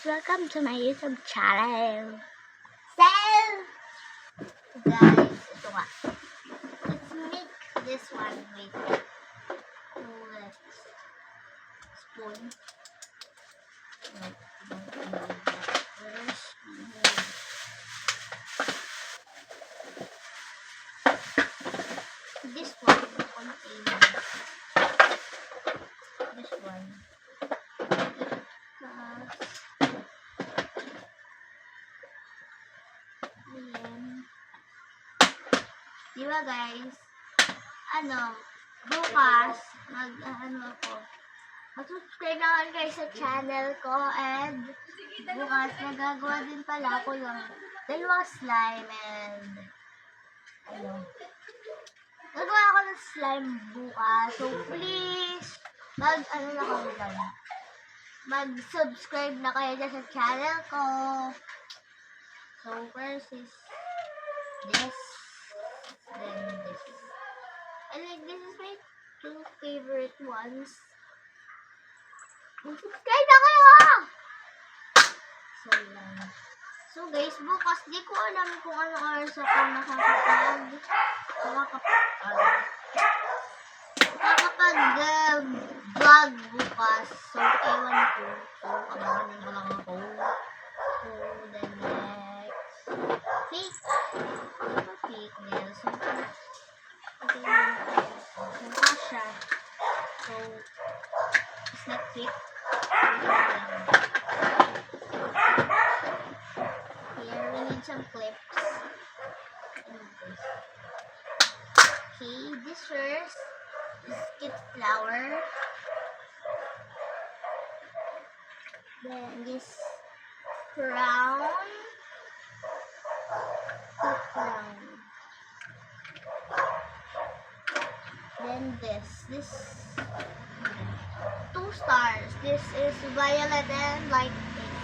Welcome to my YouTube channel. So, guys, ito nga. Let's make this one with spoon. This one contains this one. Diba guys, bukas, mag-subscribe naman kayo sa channel ko, and bukas magagawa din pala ako yung dalawang slime, and gagawa ako ng slime bukas, so please, mag-subscribe na kayo dyan sa channel ko. So first is this, then this. I like this is my two favorite ones. Subscribe na kayo! So yan. So guys, bukas di ko alam kung ano oras ako makakapag-vlog bukas. So ewan ko. So abangan mo lang ako. So then next, fake nails. Siya. So, it's not fit. Here, we need some clips. Okay, this first is Kit Flower. Then this crown. Kit crown. Then this 2 stars. This is violet and light pink.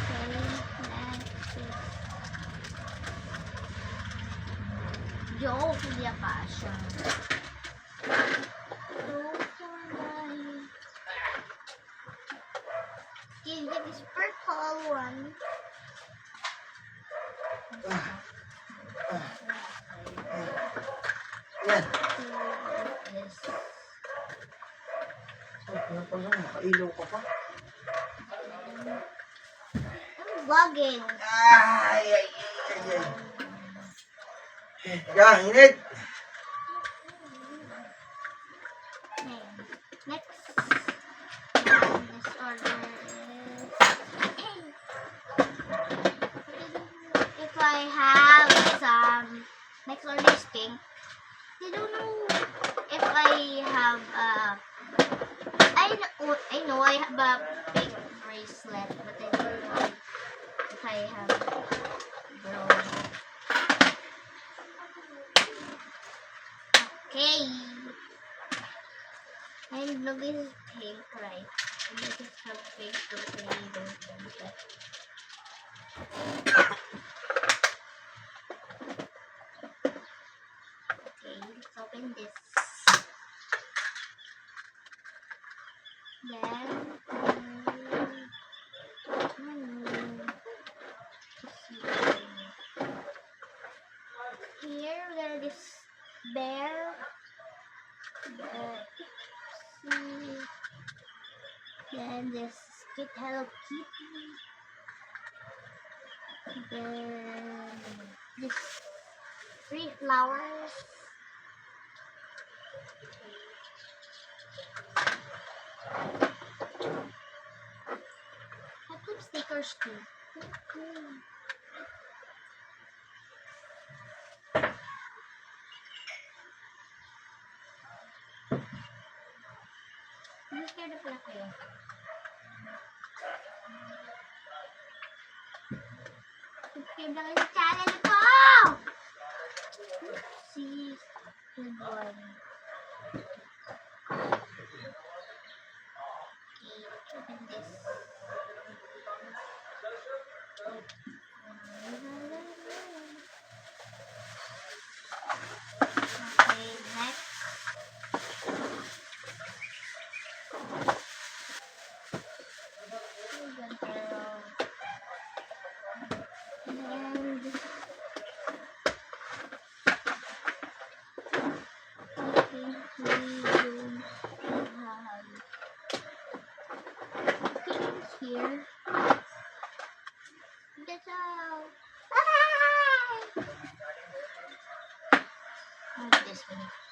Okay, next is joke dia kasha. Okay, this purple one. Yan. Ano pa lang, makailaw ka pa. I'm vlogging. Ay. Yan, init. Next. This order is... If I have some... Next order is pink. I don't know if I have I know I have a pink bracelet, but I don't know if I have brown. Okay. And look, this is pink, right? And this is have pink, so I don't want that. Let's open this. Then, here we got this bear. Then this Kit Hello Kitty. Then this 3 flowers. I put stickers too. Scared na pala kayo. Subscribe na kayo sa channel ko! See, good one. Okay, open this. Okay, next. And I think we don't have things here. That's all. Bye! Not this one.